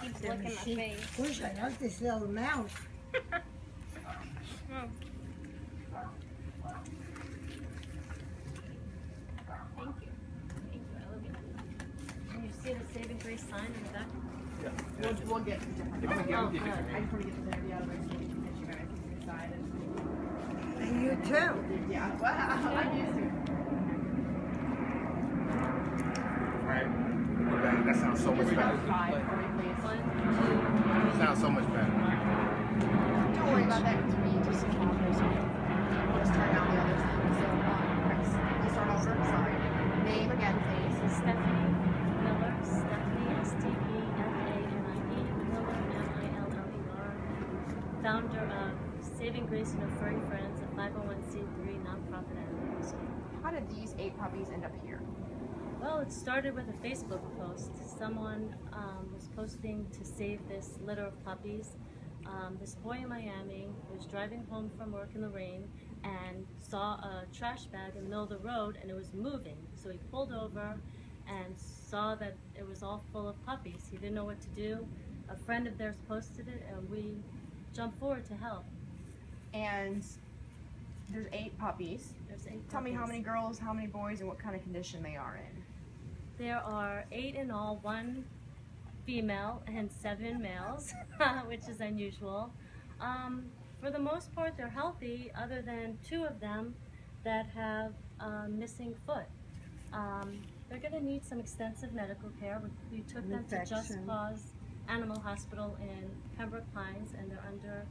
keeps licking my face. Gosh, I love this little mouse. Oh. Thank you. Thank you. I love you. Can you see the saving grace sign in the back? Yeah. We'll get the different. They're gonna Oh, give you good. I just want to get the video out of the way so you can get you guys excited. And you too. Yeah, wow, I'm used to it. Right. That sounds so much better. Five for me, please. 1, 2, 3. Sounds so much better. Don't worry about that because we just talk. We'll just turn down the other side. So, Chris, we'll start over. Sorry. Name again, please. Stephanie Miller. Stephanie, S-T-E-F-A-N-I-E. Miller, M-I-L-L-E-R. Founder of Saving Grace and Her Furry Friends, a 501c3 nonprofit advocacy. How did these 8 puppies end up here? Well, it started with a Facebook post. Someone was posting to save this litter of puppies. This boy in Miami was driving home from work in the rain and saw a trash bag in the middle of the road and it was moving. So he pulled over and saw that it was all full of puppies. He didn't know what to do. A friend of theirs posted it and we jumped forward to help. And there's 8 puppies. There's 8 Tell me how puppies. many girls, how many boys, and what kind of condition they are in. There are 8 in all, 1 female and 7 males, which is unusual. For the most part, they're healthy, other than 2 of them that have a missing foot. They're going to need some extensive medical care. We took them to Just Infection. Cause Animal Hospital in Pembroke Pines, and they're under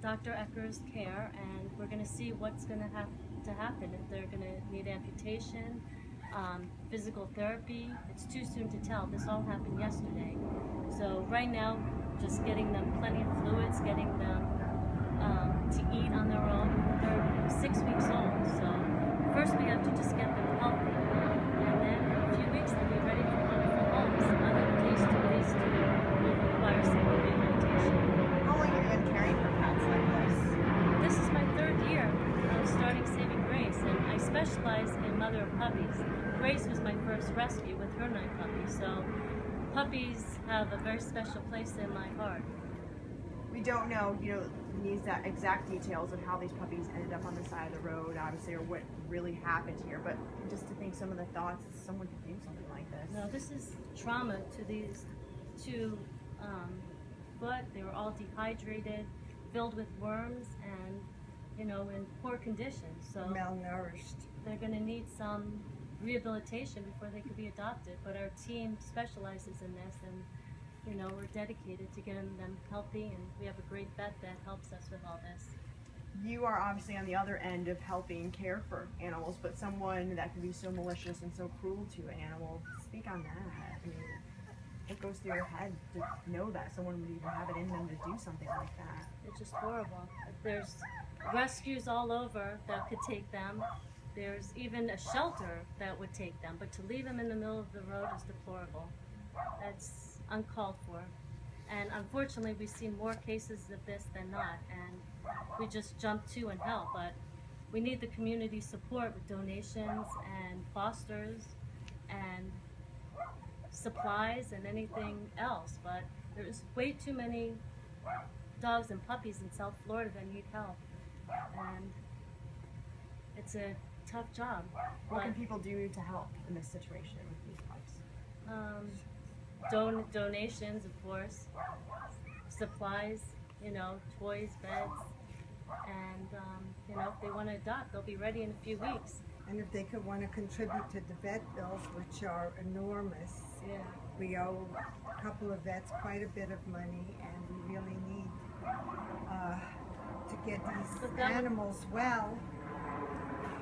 Dr. Ecker's care, and we're going to see what's going to have to happen, if they're going to need amputation, physical therapy. It's too soon to tell. This all happened yesterday. So right now, just getting them plenty of fluids, getting them to eat on their own. They're 6 weeks old, so first we have to just get them healthy, and then in a few weeks they'll be ready for wonderful homes. Other days will require some rehabilitation. How long have you been caring for pets like this? This is my 3rd year of starting Saving Grace, and I specialize in mother of puppies. Grace was my first rescue with her 9 puppies, so puppies have a very special place in my heart. We don't know, these exact details of how these puppies ended up on the side of the road, obviously, or what really happened here, but just to think some of the thoughts that someone could do something like this. No, this is trauma to these 2 foot. They were all dehydrated, filled with worms, and in poor condition. So Malnourished. they're going to need some rehabilitation before they could be adopted. But our team specializes in this, and we're dedicated to getting them healthy, and we have a great vet that helps us with all this. You are obviously on the other end of helping care for animals, but someone that can be so malicious and so cruel to an animal, speak on that. I mean, what goes through your head to know that someone would even have it in them to do something like that? It's just horrible. There's rescues all over that could take them. There's even a shelter that would take them, but to leave them in the middle of the road is deplorable. That's uncalled for. And unfortunately, we see more cases of this than not, and we just jump to and help. But we need the community support with donations and fosters and supplies and anything else. But there's way too many dogs and puppies in South Florida that need help, and it's a tough job. What can people do to help in this situation with these pups? Donations, of course, supplies, toys, beds, and if they want to adopt, they'll be ready in a few weeks. And if they could want to contribute to the vet bills, which are enormous. Yeah. We owe a couple of vets quite a bit of money, and we really need to get these animals well.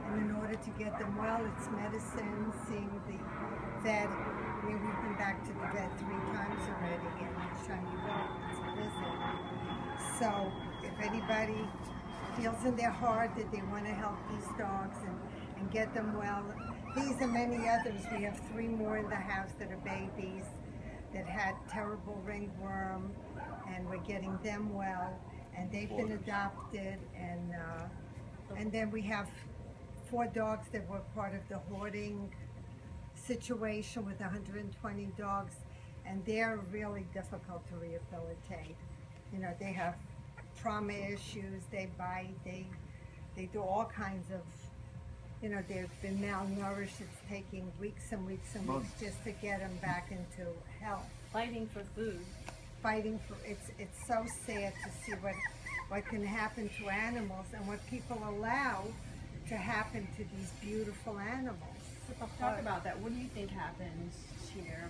And in order to get them well, it's medicine, seeing the vet. I mean, we've been back to the vet 3 times already, and each time you go, it's a visit. So if anybody feels in their heart that they want to help these dogs and get them well, these and many others. We have 3 more in the house that are babies that had terrible ringworm, and we're getting them well, and they've been adopted, and then we have 4 dogs that were part of the hoarding situation with 120 dogs, and they're really difficult to rehabilitate. You know, they have trauma issues, they bite, they do all kinds of, you know, they've been malnourished. It's taking weeks and weeks and weeks just to get them back into health. Fighting for food. Fighting for, it's so sad to see what can happen to animals and what people allow to happen to these beautiful animals. Talk about that. What do you think happens here?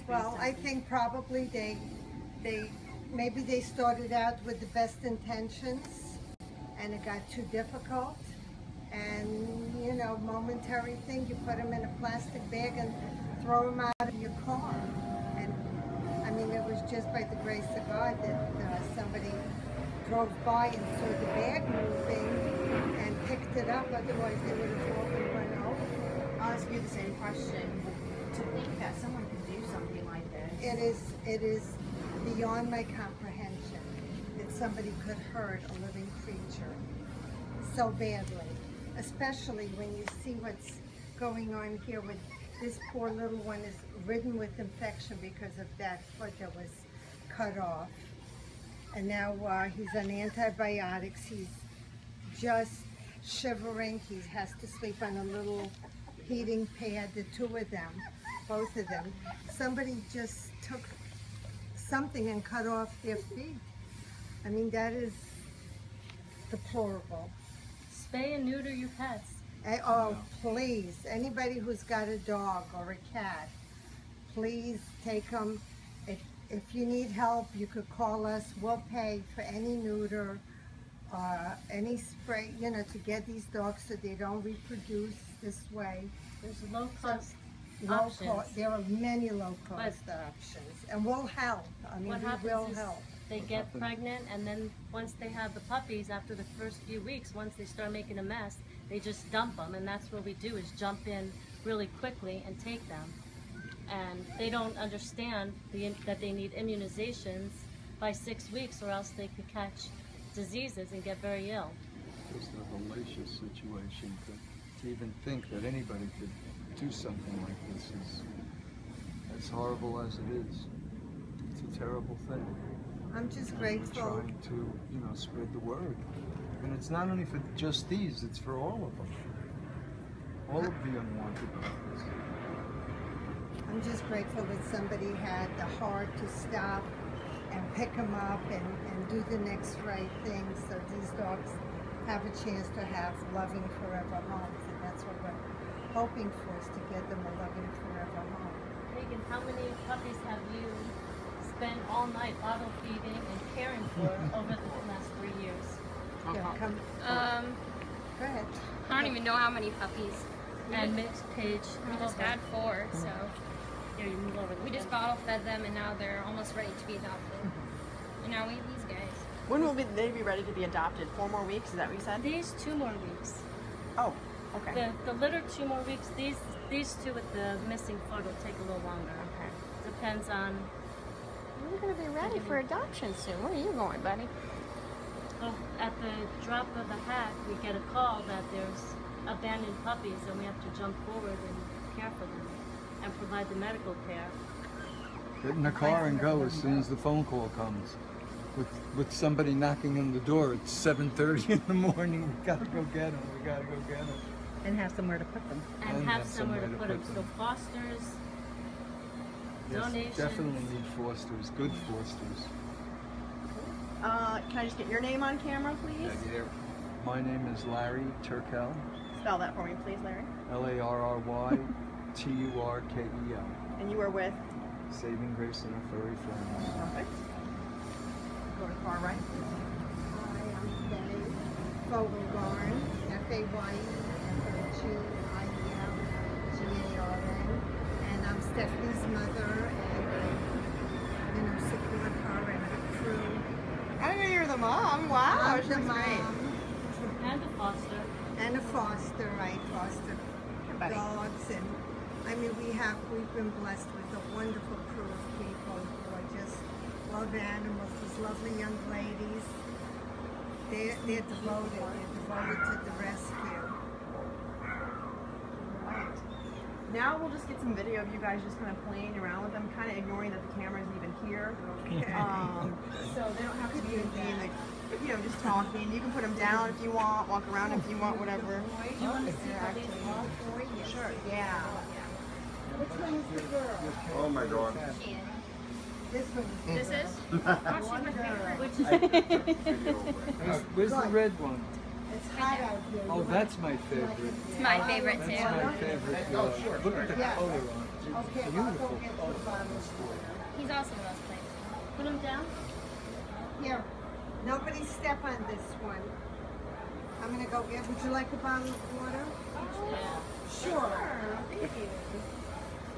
Well, I think probably maybe they started out with the best intentions and it got too difficult, and you know, momentary thing, you put them in a plastic bag and throw them out of your car. And I mean, it was just by the grace of God that somebody drove by and saw the bag moving and picked it up, otherwise they would have all been run over. I'll ask you the same question. To think that someone could do something like this. It is beyond my comprehension that somebody could hurt a living creature so badly, especially when you see what's going on here with this poor little one is ridden with infection because of that foot that was cut off. And now he's on antibiotics. He's just shivering. He has to sleep on a little heating pad, the two of them, both of them. Somebody just took something and cut off their feet. I mean, that is deplorable. Spay and neuter your pets. Oh, please, anybody who's got a dog or a cat, please take them. If you need help, you could call us. We'll pay for any neuter, any spray, you know, to get these dogs so they don't reproduce this way. There's low-cost Low options. cost, there are many low-cost options, and we'll help. I mean, What we happens will is help. they get pregnant, and then once they have the puppies, after the first few weeks, once they start making a mess, they just dump them, and that's what we do, is jump in really quickly and take them. And they don't understand that they need immunizations by 6 weeks, or else they could catch diseases and get very ill. Just a hellacious situation. To even think that anybody could do something like this is as horrible as it is. It's a terrible thing. I'm just And grateful. we're trying to, you know, spread the word. And it's not only for just these, it's for all of them. All of the unwanted puppies. I'm just grateful that somebody had the heart to stop and pick them up and do the next right thing so these dogs have a chance to have loving forever homes. And that's what we're hoping for, is to get them a loving forever home. Megan, how many puppies have you spent all night bottle feeding and caring for over the last 3 years? Here, come. Go ahead. I don't even know how many puppies. And mixed Paige, We move just over. had 4, so Here, you move over. we just bottle fed them, and now they're almost ready to be adopted. And now we have these guys. When will they be ready to be adopted? 4 more weeks? Is that what you said? These 2 more weeks. Oh, okay. The litter 2 more weeks. These 2 with the missing foot will take a little longer. Okay. Depends on. We're gonna be ready for adoption soon. Where are you going, buddy? Oh, at the drop of a hat, we get a call that there's abandoned puppies, and we have to jump forward and care for them and provide the medical care. Get in the car and go as soon as the phone call comes. With somebody knocking on the door at 7:30 in the morning, we gotta go get them. We gotta go get them. And have somewhere to put them. And have somewhere to put them. So fosters, Yes, donations. definitely need fosters. Good fosters. Can I just get your name on camera, please? My name is Larry Turkel. Spell that for me, please, Larry. LARRYTURKEL. And you are with? Saving Grace and her furry friends. Perfect. Go to far right. Hi, I'm Faye Fogelgarn, FAYEFOGIELGARN, and I'm Stephanie's mother, and you know, support her and her crew. I didn't know you were the mom. Wow, I'm she the looks great. mom And a foster. and a foster. I foster Buddy. dogs, and I mean, we've been blessed with a wonderful crew of people who are just love animals. These lovely young ladies. They're devoted. They're devoted to the rescue. Right. Now we'll just get some video of you guys just kind of playing around with them, kind of ignoring that the camera's even here. So they don't have to be being like, you know, just talking. You can put them down if you want, walk around if you want, whatever. Do you want to see how these all for you? Sure. Yeah. Which one is the girl? Oh my God. This one. This is? Oh, she's my favorite. Which is Where's the red one? It's hot out here. Oh, that's my favorite. It's my favorite That's too. my favorite. Look at the Yeah. color on it. Okay, It's I'll go beautiful. get two bottles for you. He's also the most playful. put them down. Here, nobody step on this one. I'm gonna go get, would you like a bottle of water? Yeah. Sure. Thank you.